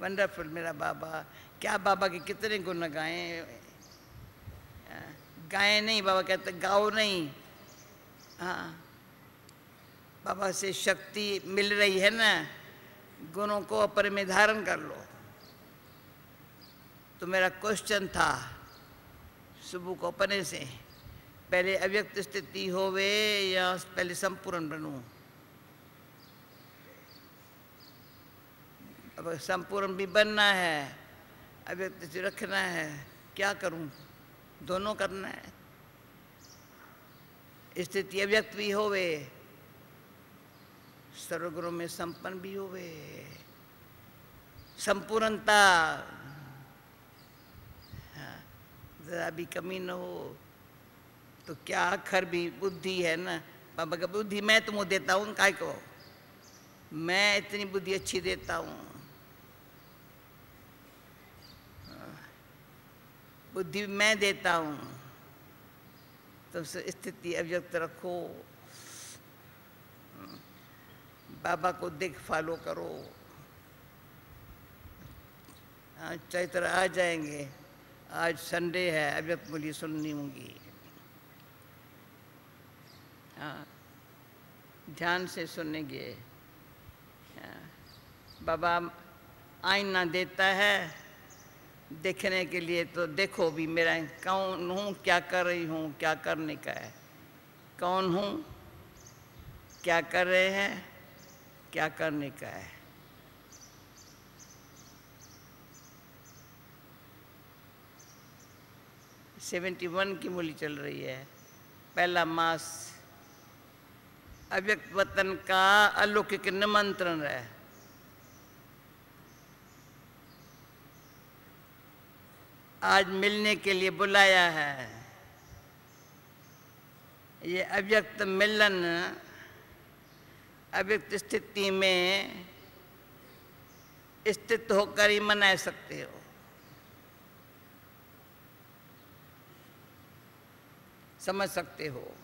Wonderful मेरा बाबा। क्या बाबा के कितने गुण गाए, गाए नहीं, बाबा कहते गाओ नहीं। हाँ, बाबा से शक्ति मिल रही है ना, गुणों को अपने में धारण कर लो। तो मेरा क्वेश्चन था सुबह को अपने से, पहले अव्यक्त स्थिति होवे या पहले संपूर्ण बनूं। अब संपूर्ण भी बनना है, अव्यक्त से रखना है, क्या करूं? दोनों करना है। स्थिति अव्यक्त भी होवे, सर्वगुणों में संपन्न भी होवे, संपूर्णता जरा भी कमी न हो। तो क्या अखर भी बुद्धि है ना, बाबा का बुद्धि मैं तुमको देता हूँ, काय को मैं इतनी बुद्धि अच्छी देता हूँ। बुद्धि मैं देता हूँ, तो स्थिति अव्यक्त रखो, बाबा को देख फॉलो करो। चैत्र आ जाएंगे, आज संडे है, अव्यक्त बोली सुननी होगी। हाँ, ध्यान से सुनेंगे। बाबा आईना देता है देखने के लिए, तो देखो भी मेरा कौन हूँ, क्या कर रही हूँ, क्या करने का है, कौन हूँ, क्या कर रहे हैं, क्या करने का है। सेवेंटी 71 की मूली चल रही है, पहला मास अव्यक्त वतन का अलौकिक निमंत्रण है। आज मिलने के लिए बुलाया है। ये अव्यक्त मिलन अव्यक्त स्थिति में स्थित होकर ही मना सकते हो। समझ सकते हो।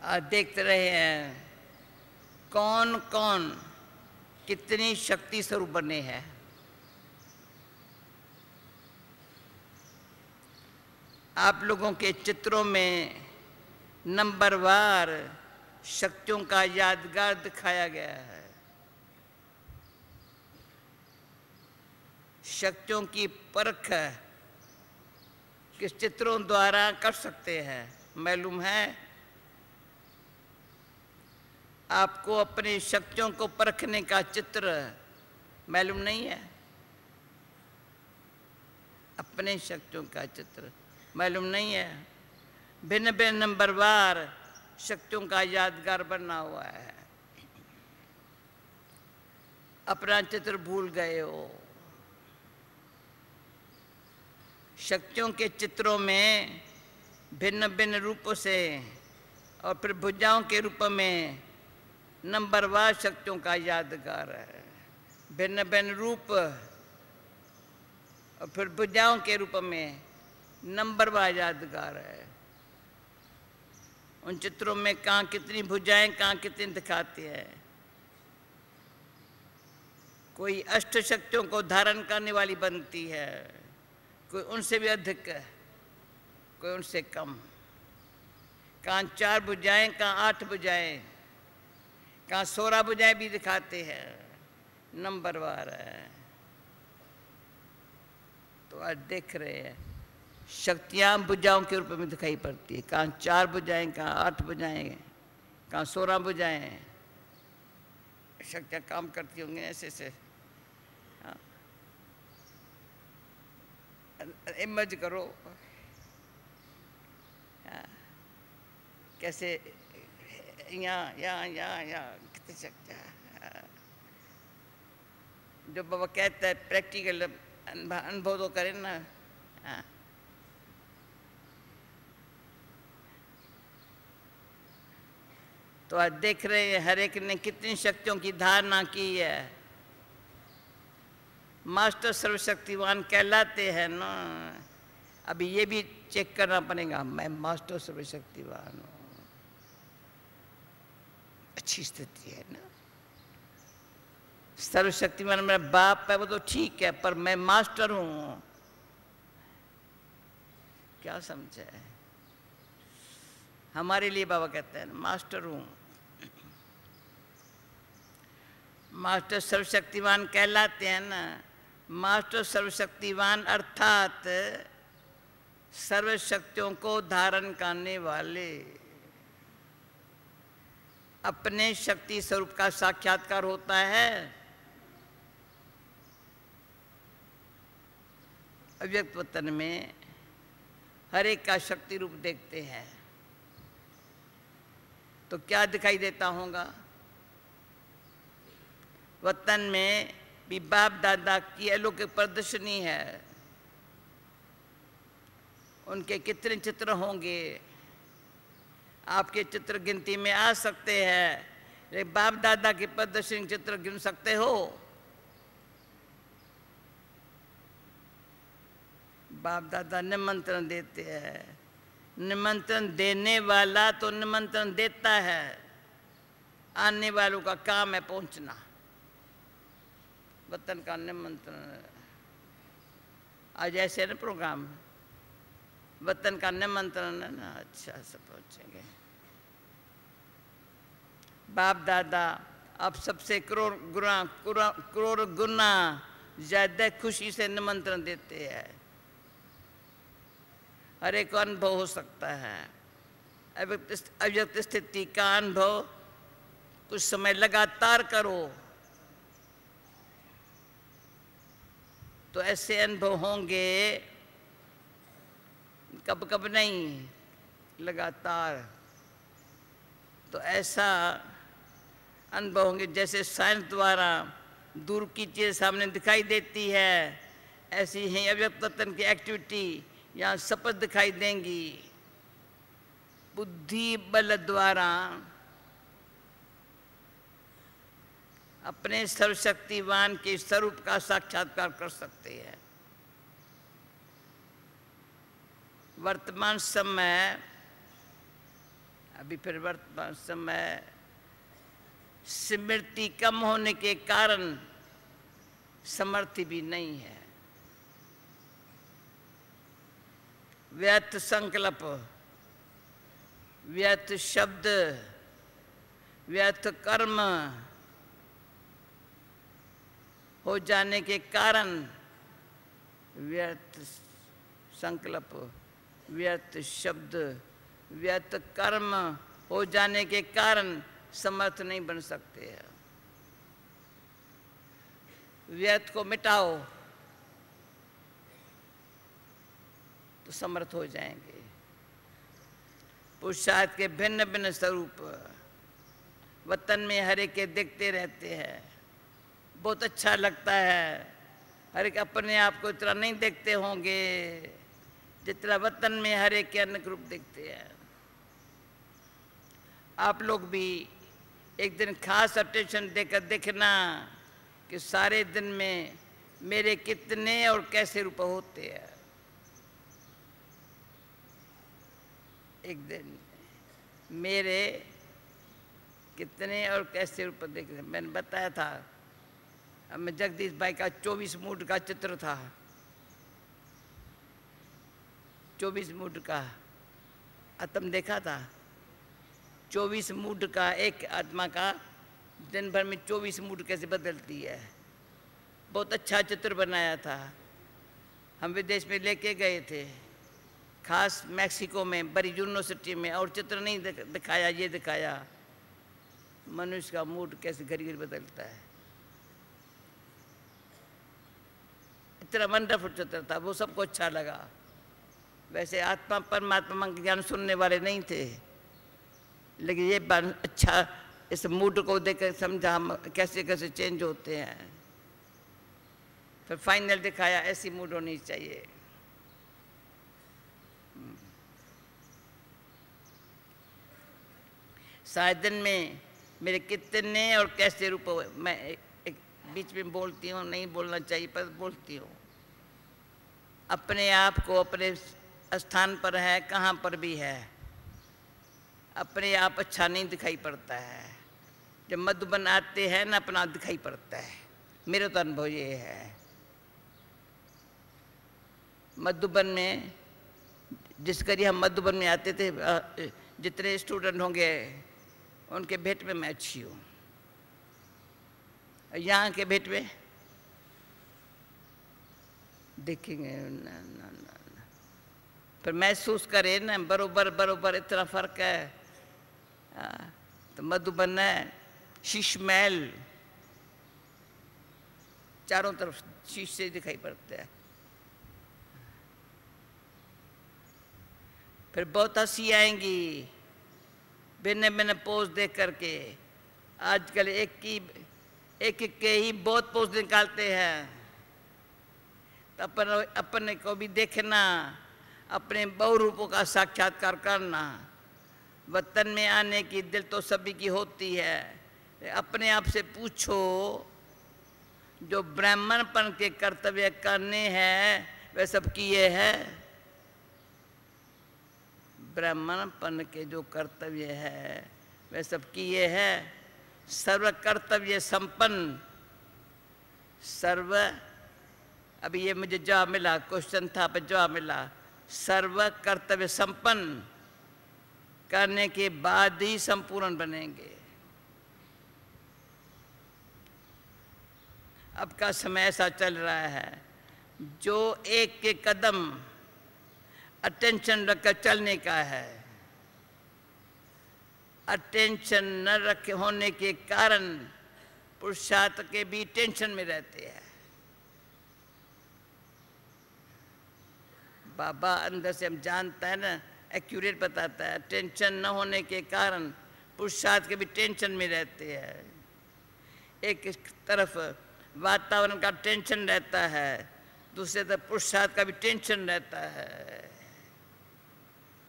आज देखते रहे हैं कौन कौन कितनी शक्ति स्वरूप बने हैं। आप लोगों के चित्रों में नंबरवार शक्तियों का यादगार दिखाया गया है। शक्तियों की परख किस चित्रों द्वारा कर सकते हैं मालूम है? आपको अपनी शक्तियों को परखने का चित्र मालूम नहीं है? अपने शक्तियों का चित्र मालूम नहीं है? भिन्न भिन्न नंबरवार शक्तियों का यादगार बना हुआ है। अपना चित्र भूल गए हो। शक्तियों के चित्रों में भिन्न भिन्न रूपों से और फिर भुजाओं के रूप में नंबरवार शक्तियों का यादगार है। भिन्न भिन्न रूप और फिर भुजाओं के रूप में नंबरवार यादगार है। उन चित्रों में कहाँ कितनी भुजाएं कहाँ कितनी दिखाती है। कोई अष्ट शक्तियों को धारण करने वाली बनती है, कोई उनसे भी अधिक, कोई उनसे कम। कहाँ 4 भुजाएं कहाँ 8 भुजाएं, कहाँ 16 भुजाएं भी दिखाते हैं। नंबरवार है। तो आज देख रहे हैं शक्तियाँ भुजाओं के रूप में दिखाई पड़ती है। कहाँ 4 भुजाएं कहाँ 8 भुजाएं, कहाँ 16 भुजाएं। शक्तियाँ काम करती होंगी ऐसे ऐसे। इमेज करो कैसे यहाँ यहाँ यहाँ यहाँ कितनी शक्तियाँ। जो बाबा कहता है प्रैक्टिकल अनुभव तो करें ना। तो आज देख रहे हैं हर एक ने कितनी शक्तियों की धारणा की है। मास्टर सर्वशक्तिवान कहलाते हैं ना। अभी ये भी चेक करना पड़ेगा, मैं मास्टर सर्वशक्तिवान हूँ। अच्छी स्थिति है ना। सर्वशक्तिमान मेरा बाप है वो तो ठीक है, पर मैं मास्टर हूँ। क्या समझे? हमारे लिए बाबा कहते हैं मास्टर हूँ। मास्टर सर्वशक्तिमान कहलाते हैं ना। मास्टर सर्वशक्तिवान अर्थात सर्व शक्तियों को धारण करने वाले, अपने शक्ति स्वरूप का साक्षात्कार होता है। अव्यक्त वतन में हर एक का शक्ति रूप देखते हैं तो क्या दिखाई देता होगा? वतन में भी बाप दादा की अलौकिक प्रदर्शनी है। उनके कितने चित्र होंगे? आपके चित्र गिनती में आ सकते हैं। बाप दादा की प्रदर्शनी चित्र गिन सकते हो? बाप दादा निमंत्रण देते हैं। निमंत्रण देने वाला तो निमंत्रण देता है, आने वालों का काम है पहुंचना। वतन का निमंत्रण आज ऐसे ना प्रोग्राम, वतन का निमंत्रण है ना, अच्छा से पहुंचेंगे। बाप दादा आप सबसे करोड़ गुना ज्यादा खुशी से निमंत्रण देते हैं। हर एक अनुभव हो सकता है। अव्यक्त स्थिति का अनुभव कुछ समय लगातार करो तो ऐसे अनुभव होंगे। कब कब नहीं, लगातार। तो ऐसा अनुभव होंगे जैसे साइंस द्वारा दूर की चीज़ सामने दिखाई देती है, ऐसी ही अव्यक्त तत्व की एक्टिविटी यहाँ शपथ दिखाई देंगी। बुद्धि बल द्वारा अपने सर्वशक्तिवान के स्वरूप का साक्षात्कार कर सकते हैं। वर्तमान समय, अभी फिर वर्तमान समय स्मृति कम होने के कारण समर्थी भी नहीं है। व्यर्थ संकल्प, व्यर्थ शब्द, व्यर्थ कर्म हो जाने के कारण, व्यर्थ संकल्प, व्यर्थ शब्द, व्यर्थ कर्म हो जाने के कारण समर्थ नहीं बन सकते हैं। व्यर्थ को मिटाओ तो समर्थ हो जाएंगे। पुरुषार्थ के भिन्न भिन्न स्वरूप वतन में हर एक के देखते रहते हैं। बहुत अच्छा लगता है। हर एक अपने आप को इतना नहीं देखते होंगे जितना वतन में हर एक के अनेक रूप देखते हैं। आप लोग भी एक दिन खास अटेंशन देकर देखना कि सारे दिन में मेरे कितने और कैसे रूप होते हैं। एक दिन मेरे कितने और कैसे रूप देख रहे। मैंने बताया था, मैं जगदीश भाई का 24 मूड का चित्र था। 24 मूड का आत्म देखा था। 24 मूड का, एक आत्मा का दिन भर में 24 मूड कैसे बदलती है। बहुत अच्छा चित्र बनाया था। हम विदेश में लेके गए थे, खास मैक्सिको में, बड़ी यूनिवर्सिटी में, और चित्र नहीं दिखाया, ये दिखाया मनुष्य का मूड कैसे घड़ी घड़ी बदलता है। इतना वंडरफुल चित्र था, वो सबको अच्छा लगा। वैसे आत्मा परमात्मा का ज्ञान सुनने वाले नहीं थे, लेकिन ये अच्छा इस मूड को देखकर समझा हम कैसे कैसे चेंज होते हैं। फिर फाइनल दिखाया ऐसी मूड होनी चाहिए। शायद दिन में मेरे कितने और कैसे रूप, मैं एक बीच में बोलती हूँ, नहीं बोलना चाहिए पर बोलती हूँ। अपने आप को अपने स्थान पर है, कहाँ पर भी है, अपने आप अच्छा नहीं दिखाई पड़ता है। जब मधुबन आते हैं ना, अपना दिखाई पड़ता है। मेरा तो अनुभव ये है। मधुबन में, जिस करी हम मधुबन में आते थे, जितने स्टूडेंट होंगे उनके भेंट में मैं अच्छी हूँ। यहाँ के भेंट में देखेंगे ना ना ना ना, पर महसूस करें ना, बरोबर बरोबर इतना फर्क है। तो मधुबन है, शीश महल, चारों तरफ शीशे दिखाई पड़ते हैं। फिर बहुत हंसी आएंगी भिन्न भिन्न पोज देख करके। आजकल एक के ही बहुत पोज निकालते हैं। तो अपने को भी देखना, अपने बहुरूपों का साक्षात्कार करना। वतन में आने की दिल तो सभी की होती है। अपने आप से पूछो, जो ब्राह्मणपन के कर्तव्य करने हैं वे सब किए हैं? ब्राह्मणपन के जो कर्तव्य है वे सब किए हैं। सर्व कर्तव्य संपन्न, सर्व, अभी ये मुझे जवाब मिला, क्वेश्चन था पर जवाब मिला। सर्व कर्तव्य संपन्न करने के बाद ही संपूर्ण बनेंगे। अब का समय ऐसा चल रहा है, जो एक के कदम अटेंशन रखकर चलने का है। अटेंशन न रखे होने के कारण पुरुषार्थ के भी टेंशन में रहते हैं। बाबा अंदर से हम जानता है ना, एक्यूरेट बताता है। टेंशन न होने के कारण पुरुषार्थ के भी टेंशन में रहते हैं। एक तरफ वातावरण का टेंशन रहता है, दूसरे तरफ पुरुषार्थ का भी टेंशन रहता है।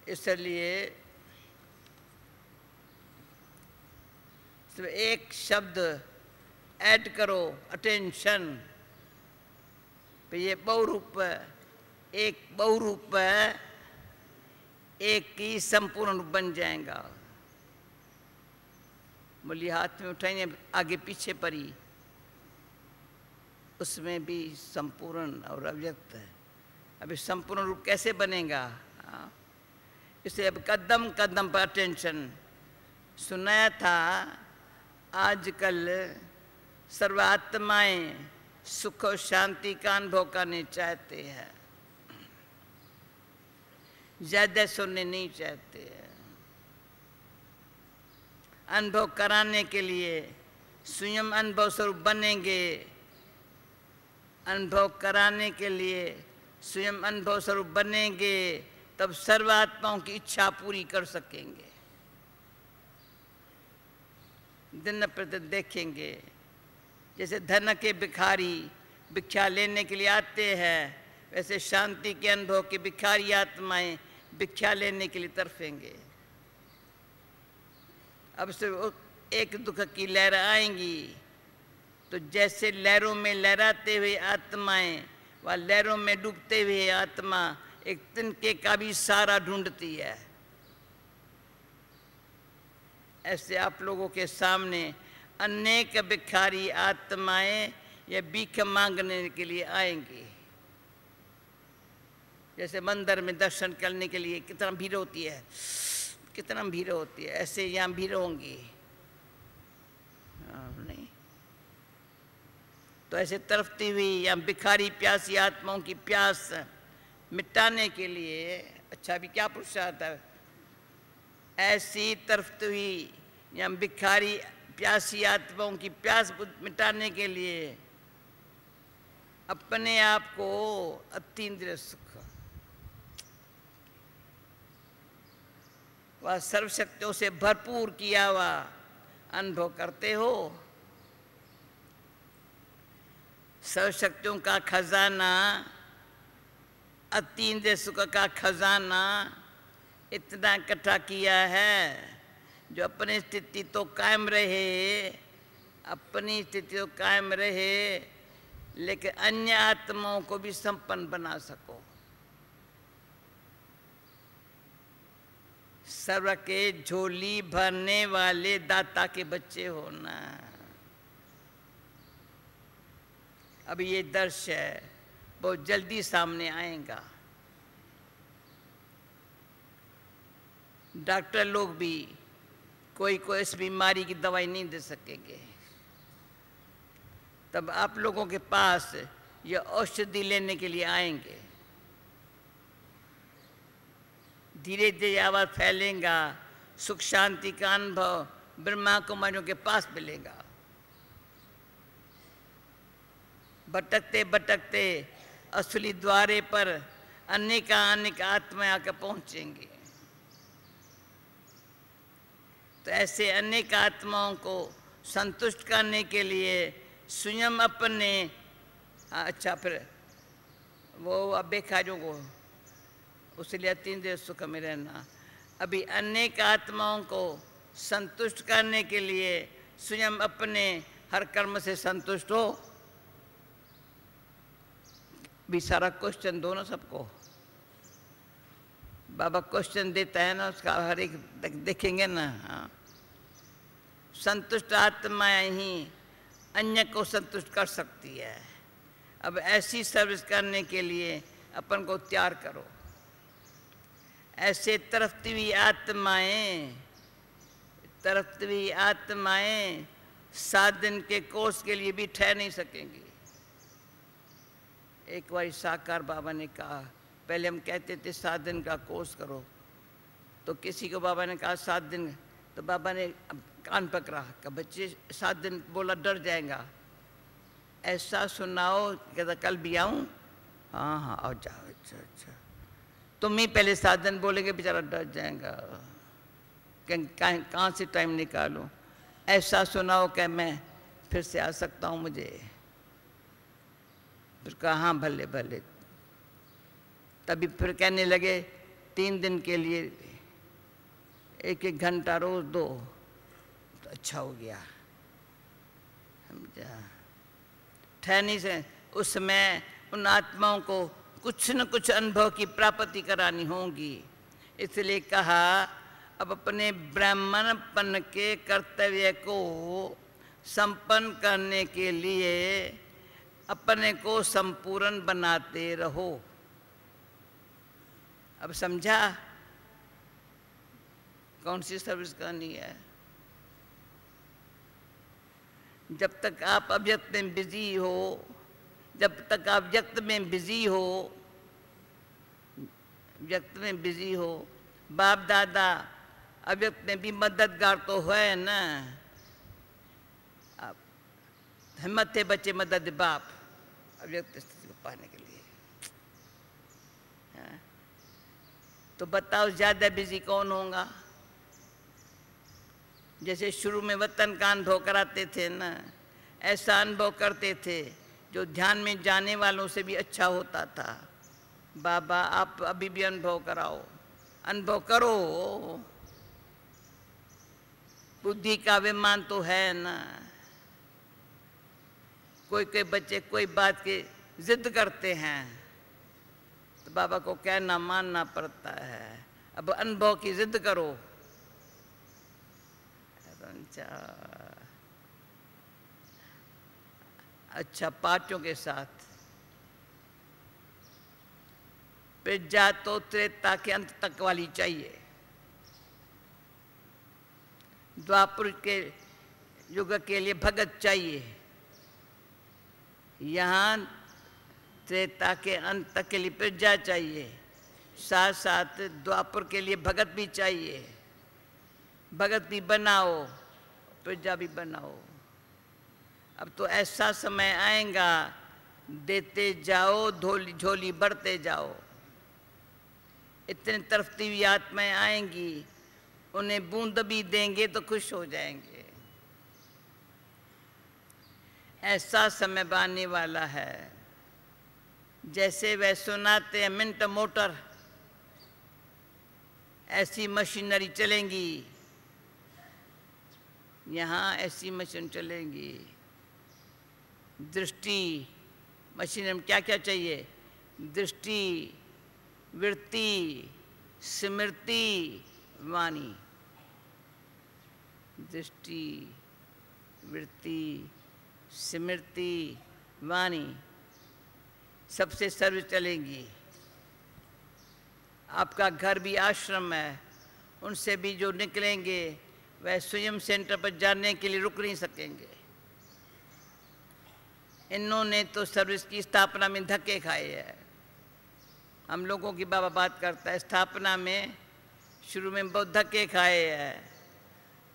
इसलिए सिर्फ एक शब्द ऐड करो, अटेंशन। तो ये बहुरूप, एक बहुरूप एक ही संपूर्ण रूप बन जाएगा। बोली हाथ में उठाइए, आगे पीछे परी, उसमें भी संपूर्ण और अव्यक्त है। अभी संपूर्ण रूप कैसे बनेगा? इसे अब कदम कदम पर अटेंशन। सुनाया था आजकल सर्वात्माएं सुख और शांति का अनुभव करने चाहते हैं, ज्यादा सुनने नहीं चाहते हैं। अनुभव कराने के लिए स्वयं अनुभव स्वरूप बनेंगे, अनुभव कराने के लिए स्वयं अनुभव स्वरूप बनेंगे, तब सर्वात्माओं की इच्छा पूरी कर सकेंगे। दिन प्रतिदिन देखेंगे, जैसे धन के भिखारी भिक्षा लेने के लिए आते हैं, वैसे शांति के अनुभव की भिखारी आत्माएं भिक्षा लेने के लिए तरफेंगे। अब से एक दुख की लहर आएंगी, तो जैसे लहरों में लहराते हुए आत्माएं व लहरों में डूबते हुए आत्मा एक तिनके का भी सहारा ढूंढती है। ऐसे आप लोगों के सामने अनेक भिखारी आत्माएं ये भीख मांगने के लिए आएंगी। जैसे मंदिर में दर्शन करने के लिए कितना भीड़ होती है, कितना भीड़ होती है, ऐसे यहाँ भीड़ होंगी नहीं? तो ऐसे तरफती हुई या भिखारी प्यासी आत्माओं की प्यास मिटाने के लिए, अच्छा भी क्या पुरुषार्थ है, ऐसी तरफती हुई या भिखारी प्यासी आत्माओं की प्यास मिटाने के लिए अपने आप को अतीन्द्रिय सुख वह सर्वशक्तियों से भरपूर किया हुआ अनुभव करते हो। सर्वशक्तियों का खजाना, अतीन्द्रिय सुख का खजाना इतना इकट्ठा किया है, जो अपनी स्थिति तो कायम रहे, अपनी स्थिति तो कायम रहे, लेकिन अन्य आत्माओं को भी संपन्न बना सको। सर्व के झोली भरने वाले दाता के बच्चे होना। अभी ये दृश्य है बहुत जल्दी सामने आएगा। डॉक्टर लोग भी कोई इस बीमारी की दवाई नहीं दे सकेंगे। तब आप लोगों के पास ये औषधि लेने के लिए आएंगे। धीरे धीरे आवाज फैलेगा, सुख शांति का अनुभव ब्रह्मा कुमारियों के पास मिलेगा। भटकते भटकते असली द्वारे पर अनेक आत्माएं आकर पहुंचेंगे। तो ऐसे अनेक आत्माओं को संतुष्ट करने के लिए स्वयं अपने अच्छा फिर वो अब बेखारों को उसलिए 3 देर सुख में रहना। अभी अनेक आत्माओं को संतुष्ट करने के लिए स्वयं अपने हर कर्म से संतुष्ट हो। भी सारा क्वेश्चन दो ना सबको। बाबा क्वेश्चन देता है ना, उसका हर एक देखेंगे ना। हाँ, संतुष्ट आत्माएं ही अन्य को संतुष्ट कर सकती है। अब ऐसी सर्विस करने के लिए अपन को तैयार करो। ऐसे तरफती हुई आत्माएं 7 दिन के कोर्स के लिए भी ठहर नहीं सकेंगी। एक बार साकार बाबा ने कहा, पहले हम कहते थे 7 दिन का कोर्स करो, तो किसी को बाबा ने कहा 7 दिन, तो बाबा ने कान पकड़ा कि बच्चे 7 दिन बोला डर जाएगा। ऐसा सुनाओ, कहता कल भी आऊँ। हाँ हाँ आओ जाओ। अच्छा अच्छा, तुम ही पहले 7 दिन बोलेंगे, बेचारा डर जाएगा, कहाँ से टाइम निकालूं। ऐसा सुनाओ कि मैं फिर से आ सकता हूँ मुझे। फिर कहा हाँ भले भले। तभी फिर कहने लगे 3 दिन के लिए 1-1 घंटा रोज दो, तो अच्छा हो गया। समझा? ठहरनी से उसमें उन आत्माओं को कुछ न कुछ अनुभव की प्राप्ति करानी होगी। इसलिए कहा अब अपने ब्राह्मणपन के कर्तव्य को संपन्न करने के लिए अपने को संपूर्ण बनाते रहो। अब समझा कौन सी सर्विस करनी है? जब तक आप अव्यक्त में बिजी हो, जब तक आप व्यक्त में बिजी हो, व्यक्त में बिजी हो, बाप दादा अव्यक्त में भी मददगार तो है ना। आप हिम्मत है बच्चे मदद बाप अव्यक्त स्थिति को पाने के लिए। हाँ? तो बताओ ज्यादा बिजी कौन होगा? जैसे शुरू में वतन का अनुभव कराते थे ना, ऐसा अनुभव करते थे जो ध्यान में जाने वालों से भी अच्छा होता था। बाबा आप अभी भी अनुभव कराओ, अनुभव करो। बुद्धि का अभिमान तो है ना। कोई कोई बच्चे कोई बात की जिद करते हैं तो बाबा को कहना मानना पड़ता है। अब अनुभव की जिद करो। अच्छा पाठों के साथ प्रजा तो त्रेता के अंत तक वाली चाहिए। द्वापर के युग के लिए भगत चाहिए। यहाँ त्रेता के अंत तक के लिए प्रजा चाहिए, साथ साथ द्वापर के लिए भगत भी चाहिए। भगत भी बनाओ, प्रजा भी बनाओ। अब तो ऐसा समय आएगा, देते जाओ झोली झोली बढ़ते जाओ। इतने तरफती हुई आत्माएं आएंगी, उन्हें बूंद भी देंगे तो खुश हो जाएंगे। ऐसा समय आने वाला है जैसे वह सुनाते हैं मिनट मोटर, ऐसी मशीनरी चलेंगी। यहाँ ऐसी मशीन चलेंगी। दृष्टि मशीन में क्या क्या चाहिए? दृष्टि, वृत्ति, स्मृति, वाणी। दृष्टि, वृत्ति, स्मृति, वाणी सबसे सर्विस चलेंगी। आपका घर भी आश्रम है, उनसे भी जो निकलेंगे वह स्वयं सेंटर पर जाने के लिए रुक नहीं सकेंगे। इन्होंने तो सर्विस की स्थापना में धक्के खाए हैं। हम लोगों की बाबा बात करता है, स्थापना में शुरू में बहुत धक्के खाए हैं।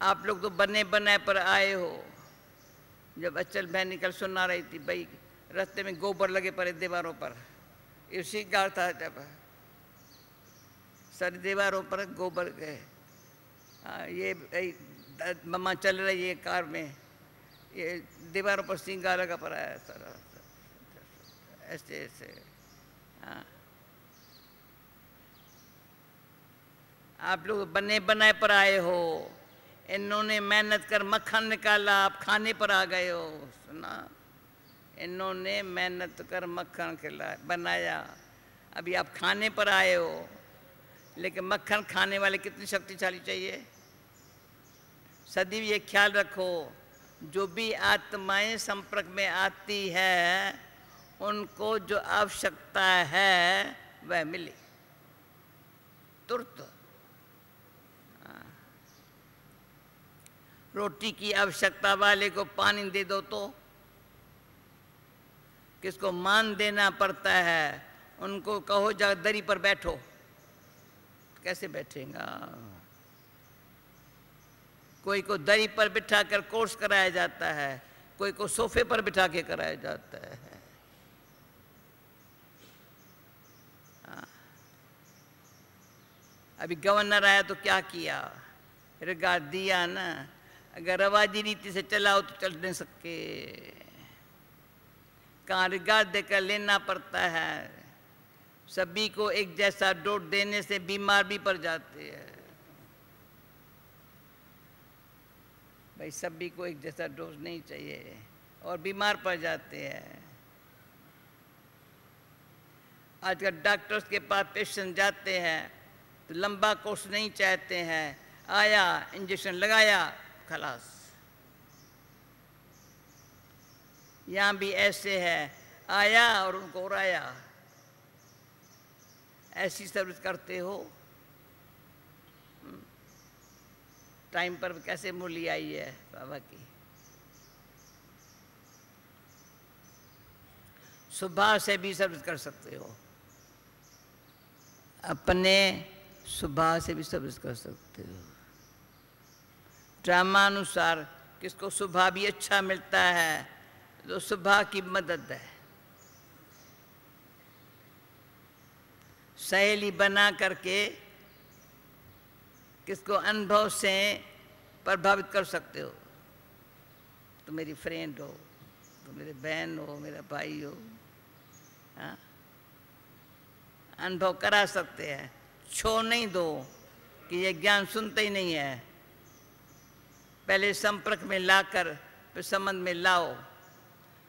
आप लोग तो बने बनाए पर आए हो। जब अचल बहन निकल सुना रही थी, भाई रास्ते में गोबर लगे पड़े दीवारों पर, इसी गार था जब सारी दीवारों पर गोबर गए। ये मम्मा चल रही है कार में, ये दीवारों पर सिंगार लगा पड़ा है सारा, ऐसे ऐसे। हाँ, आप लोग बने बनाए पर आए हो। इन्होंने मेहनत कर मक्खन निकाला, आप खाने पर आ गए हो। सुना, इन्होंने मेहनत कर मक्खन खिलाया बनाया, अभी आप खाने पर आए हो। लेकिन मक्खन खाने वाले कितनी शक्तिशाली चाहिए। सदैव ये ख्याल रखो, जो भी आत्माएं संपर्क में आती है उनको जो आवश्यकता है वह मिले तुरंत। रोटी की आवश्यकता वाले को पानी दे दो तो किसको मान देना पड़ता है। उनको कहो जा दरी पर बैठो, कैसे बैठेगा। कोई को दरी पर बिठा कर कोर्स कराया जाता है, कोई को सोफे पर बिठा के कराया जाता है। अभी गवर्नर आया तो क्या किया, रिगार्ड दिया ना। अगर रवाजी रीति से चलाओ तो चल नहीं सकते, कहाँ रिगार्ड देकर लेना पड़ता है। सभी को एक जैसा डोज देने से बीमार भी पड़ जाते हैं। भाई सभी को एक जैसा डोज नहीं चाहिए और बीमार पड़ जाते हैं। आजकल डॉक्टर्स के पास पेशेंट जाते हैं तो लंबा कोर्स नहीं चाहते हैं, आया इंजेक्शन लगाया खलास। यहाँ भी ऐसे है, आया और उनको उड़ाया। ऐसी सर्विस करते हो। टाइम पर कैसे मूली आई है बाबा की। सुबह से भी सर्विस कर सकते हो, अपने सुबह से भी सर्विस कर सकते हो। ड्रामा अनुसार किसको सुबह भी अच्छा मिलता है तो सुबह की मदद है। सहेली बना करके किसको अनुभव से प्रभावित कर सकते हो। तो मेरी फ्रेंड हो, तो मेरे बहन हो, मेरा भाई हो, हाँ, अनुभव करा सकते हैं। छोड़ नहीं दो कि ये ज्ञान सुनते ही नहीं है। पहले संपर्क में लाकर फिर संबंध में लाओ।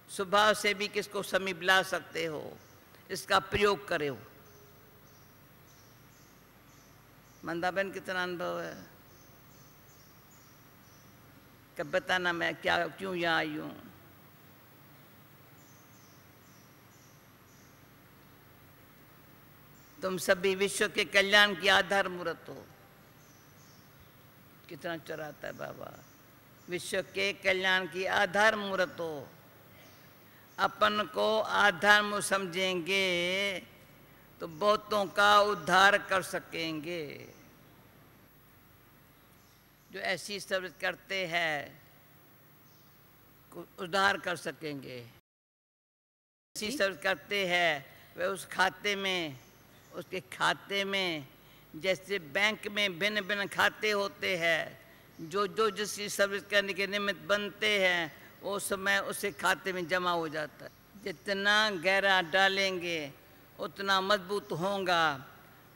सुबह से भी किसको समीप ला सकते हो, इसका प्रयोग करो। मंदा बहन कितना अनुभव है, कब बताना मैं क्या क्यों यहाँ आई हूँ। तुम सभी विश्व के कल्याण की आधार मूर्त हो। कितना चराता है बाबा, विश्व के कल्याण की आधार मूर्त हो। अपन को आधार मूर्त समझेंगे तो बहुतों का उद्धार कर सकेंगे। जो ऐसी सर्विस करते हैं उद्धार कर सकेंगे। ऐसी सर्विस करते हैं वे उस खाते में, उसके खाते में जैसे बैंक में भिन्न भिन्न खाते होते हैं, जो जो जिसकी सर्विस करने के निमित्त बनते हैं वो समय उसे खाते में जमा हो जाता है। जितना गहरा डालेंगे उतना मजबूत होगा।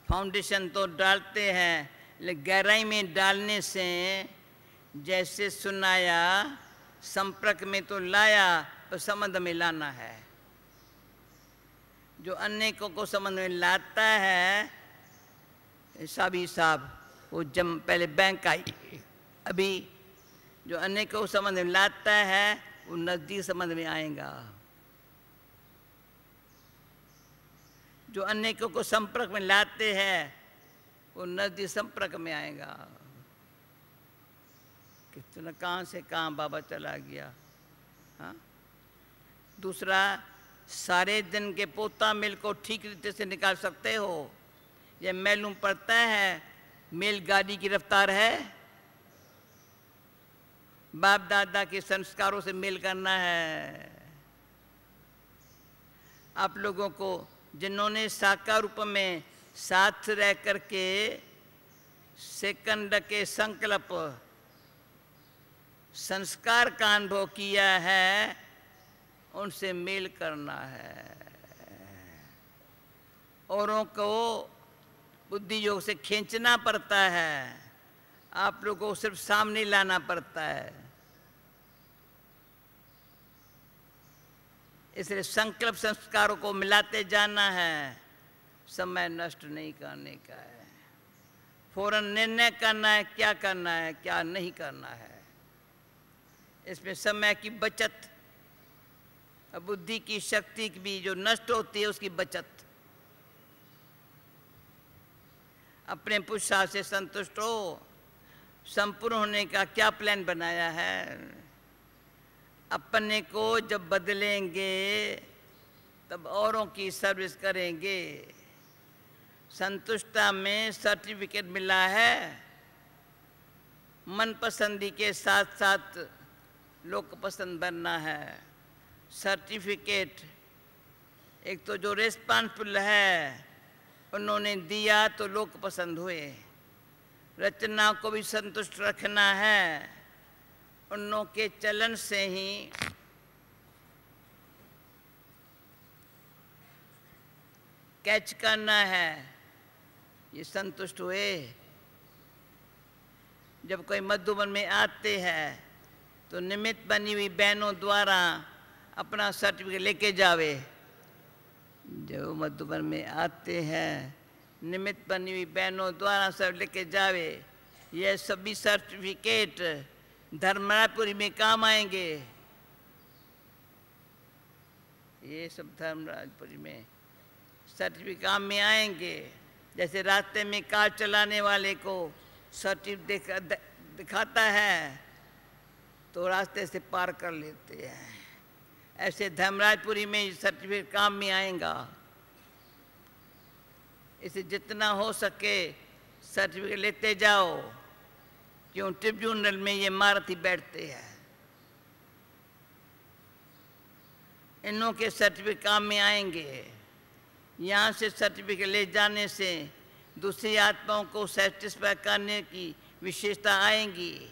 फाउंडेशन तो डालते हैं, लेकिन गहराई में डालने से जैसे सुनाया संपर्क में तो लाया तो संबंध में लाना है। जो अनेकों को संबंध में लाता है साहब साहब वो जम पहले बैंक आई, अभी जो अनेकों को संबंध में लाता है वो नज़दीक संबंध में आएगा। जो अनेकों को संपर्क में लाते हैं वो नजदीक संपर्क में आएगा। कितना कहाँ से कहाँ बाबा चला गया। हाँ, दूसरा, सारे दिन के पोता मेल को ठीक रीति से निकाल सकते हो? ये मालूम पड़ता है मेल गाड़ी की रफ्तार है। बाप दादा के संस्कारों से मेल करना है। आप लोगों को जिन्होंने साकार रूप में साथ रह करके सेकंड के संकल्प संस्कार का अनुभव किया है, उनसे मेल करना है। औरों को बुद्धि योग से खींचना पड़ता है, आप लोगों को सिर्फ सामने लाना पड़ता है। इसलिए संकल्प संस्कारों को मिलाते जाना है, समय नष्ट नहीं करने का है। फौरन निर्णय करना है, क्या करना है क्या नहीं करना है। इसमें समय की बचत, बुद्धि की शक्ति की भी जो नष्ट होती है उसकी बचत। अपने पुरुषार्थ से संतुष्ट हो। संपूर्ण होने का क्या प्लान बनाया है? अपने को जब बदलेंगे तब औरों की सर्विस करेंगे। संतुष्टता में सर्टिफिकेट मिला है, मन पसंदी के साथ साथ लोक पसंद बनना है। सर्टिफिकेट एक तो जो रिस्पॉन्सिबल है उन्होंने दिया तो लोक पसंद हुए। रचना को भी संतुष्ट रखना है, उन्हों के चलन से ही कैच करना है, ये संतुष्ट हुए। जब कोई मधुबन में आते हैं तो निमित्त बनी हुई बहनों द्वारा अपना सर्टिफिकेट लेके जावे। जो मधुबन में आते हैं निमित्त बनी हुई बहनों द्वारा सब लेके जावे। ये सभी सर्टिफिकेट धर्मराजपुरी में काम आएंगे। ये सब धर्मराजपुरी में सर्टिफिकेट काम में आएंगे। जैसे रास्ते में कार चलाने वाले को सर्टिफिकेट दिखाता है तो रास्ते से पार कर लेते हैं, ऐसे धर्मराजपुरी में सर्टिफिकेट काम में आएगा। इसे जितना हो सके सर्टिफिकेट लेते जाओ। क्यों? ट्रिब्यूनल में ये महारथी बैठते हैं, इन्हों के सर्टिफिकेट काम में आएंगे। यहाँ से सर्टिफिकेट ले जाने से दूसरी आत्माओं को सेटिस्फाई करने की विशेषता आएंगी।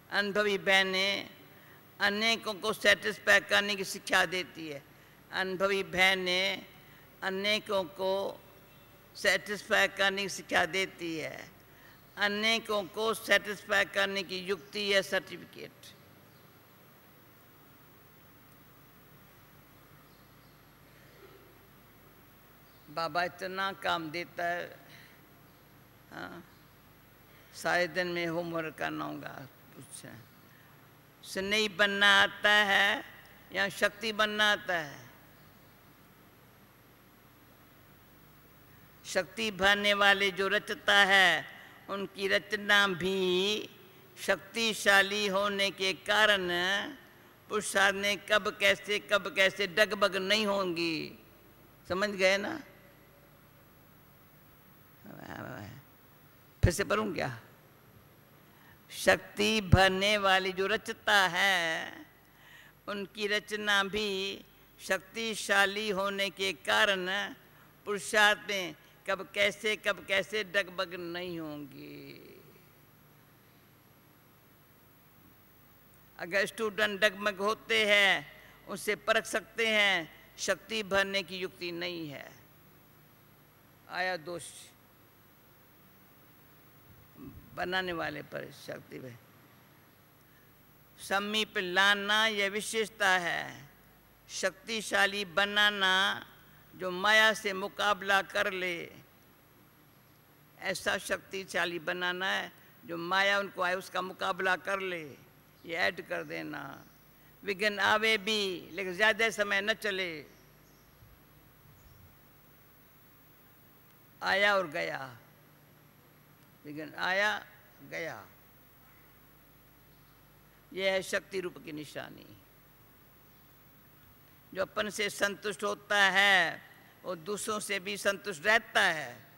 अनुभवी बहनें अनेकों को सेटिस्फाई करने की शिक्षा देती है। अनुभवी बहनें अनेकों को सेटिस्फाई करने की शिक्षा देती है। अनेकों को सेटिस्फाई करने की युक्ति है सर्टिफिकेट। बाबा इतना काम देता है, हाँ, सारे दिन में होमवर्क करना होगा। पूछा स्नेही बनना आता है या शक्ति बनना आता है? शक्ति भरने वाले जो रचता है उनकी रचना भी शक्तिशाली होने के कारण पुरुषार्थ ने कब कैसे डगबग नहीं होंगी। समझ गए ना? फिर से पढ़ूं क्या? शक्ति भरने वाली जो रचता है उनकी रचना भी शक्तिशाली होने के कारण पुरुषार्थ में कब कैसे डगबग नहीं होंगी। अगर स्टूडेंट डगमग होते हैं उससे परख सकते हैं शक्ति भरने की युक्ति नहीं है। आया दोष बनाने वाले पर शक्ति में समीप लाना यह विशेषता है। शक्तिशाली बनाना जो माया से मुकाबला कर ले, ऐसा शक्तिशाली बनाना है जो माया उनको आए उसका मुकाबला कर ले। ये ऐड कर देना। विघ्न आवे भी लेकिन ज़्यादा समय न चले। आया और गया, लेकिन आया गया। यह है शक्ति रूप की निशानी। जो अपन से संतुष्ट होता है वो दूसरों से भी संतुष्ट रहता है।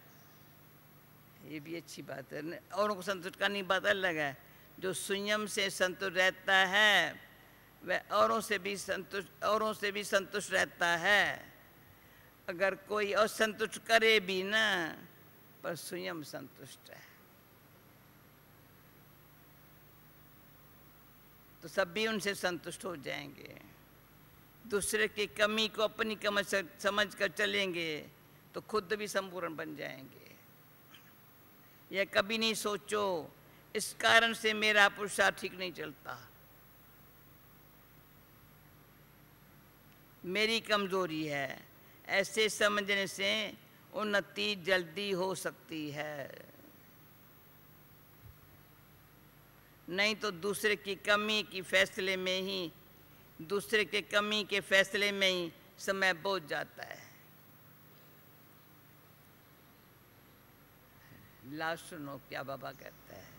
ये भी अच्छी बात है। औरों को संतुष्ट करने की बात अलग है। जो संयम से संतुष्ट रहता है वह औरों से भी संतुष्ट रहता है। अगर कोई असंतुष्ट करे भी ना, पर स्वयं संतुष्ट है, तो सब भी उनसे संतुष्ट हो जाएंगे। दूसरे की कमी को अपनी कमी समझ कर चलेंगे तो खुद भी संपूर्ण बन जाएंगे। यह कभी नहीं सोचो इस कारण से मेरा पुरुषार्थ ठीक नहीं चलता, मेरी कमजोरी है। ऐसे समझने से उन्नति जल्दी हो सकती है, नहीं तो दूसरे की कमी के फैसले में ही समय बोझ जाता है। लास्ट सुनो क्या बाबा कहता है।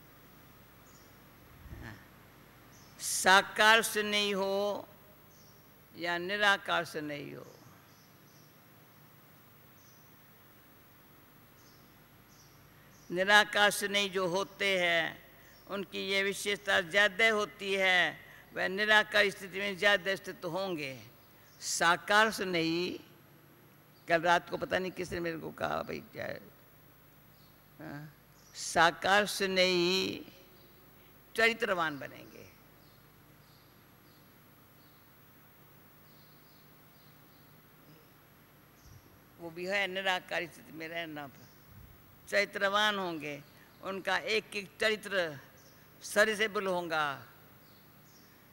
साकार से नहीं हो या निराकार से नहीं हो, निराकार से नहीं जो होते हैं उनकी ये विशेषता ज़्यादा होती है, वह निराकार स्थिति में ज़्यादा स्थित होंगे। साकार से नहीं, कल रात को पता नहीं किसने मेरे को कहा भाई क्या है, साकार से नहीं चरित्रवान बनेंगे। वो भी है निराकार स्थिति में रहना, चरित्रवान होंगे। उनका एक एक चरित्र सर्विसेबल होगा।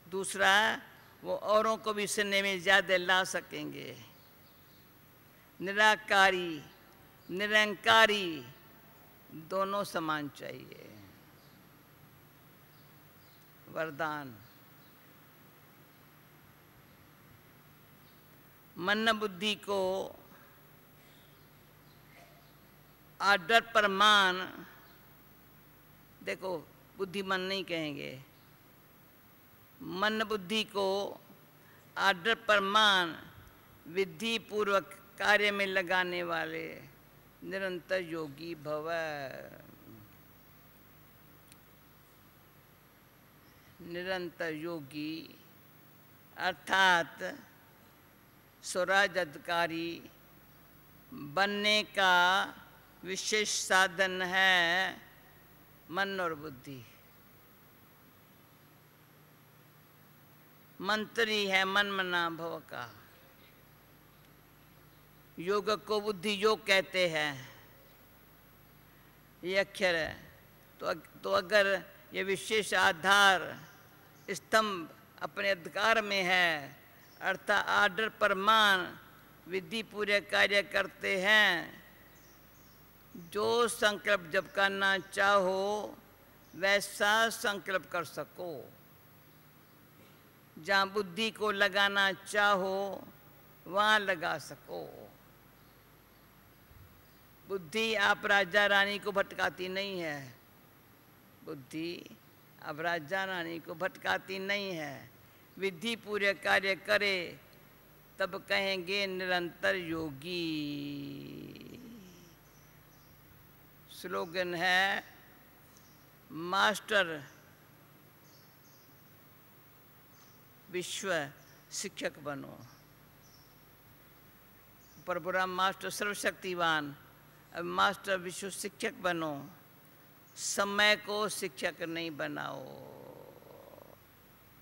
दूसरा, वो औरों को भी सुनने में ज़्यादा ला सकेंगे। निराकारी निरंकारी दोनों समान चाहिए। वरदान। मन बुद्धि को आदर पर मान, देखो बुद्धिमान नहीं कहेंगे, मन बुद्धि को आदर पर मान विधि पूर्वक कार्य में लगाने वाले निरंतर योगी भव। निरंतर योगी अर्थात स्वराज अधिकारी बनने का विशेष साधन है मन और बुद्धि। मंत्री है मन मना भव का। योग को बुद्धि योग कहते हैं। ये अक्षर है तो अगर ये विशेष आधार स्तंभ अपने अधिकार में है, अर्थात आर्डर पर मान विधि पूरे कार्य करते हैं, जो संकल्प जब करना चाहो वैसा संकल्प कर सको। जहाँ बुद्धि को लगाना चाहो वहाँ लगा सको। बुद्धि आप राजा रानी को भटकाती नहीं है। बुद्धि अब राजा रानी को भटकाती नहीं है। विधि पूरे कार्य करे तब कहेंगे निरंतर योगी। स्लोगन है मास्टर विश्व शिक्षक बनो। परशुराम मास्टर सर्वशक्तिवान, अब मास्टर विश्व शिक्षक बनो। समय को शिक्षक नहीं बनाओ।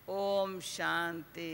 ओम शांति।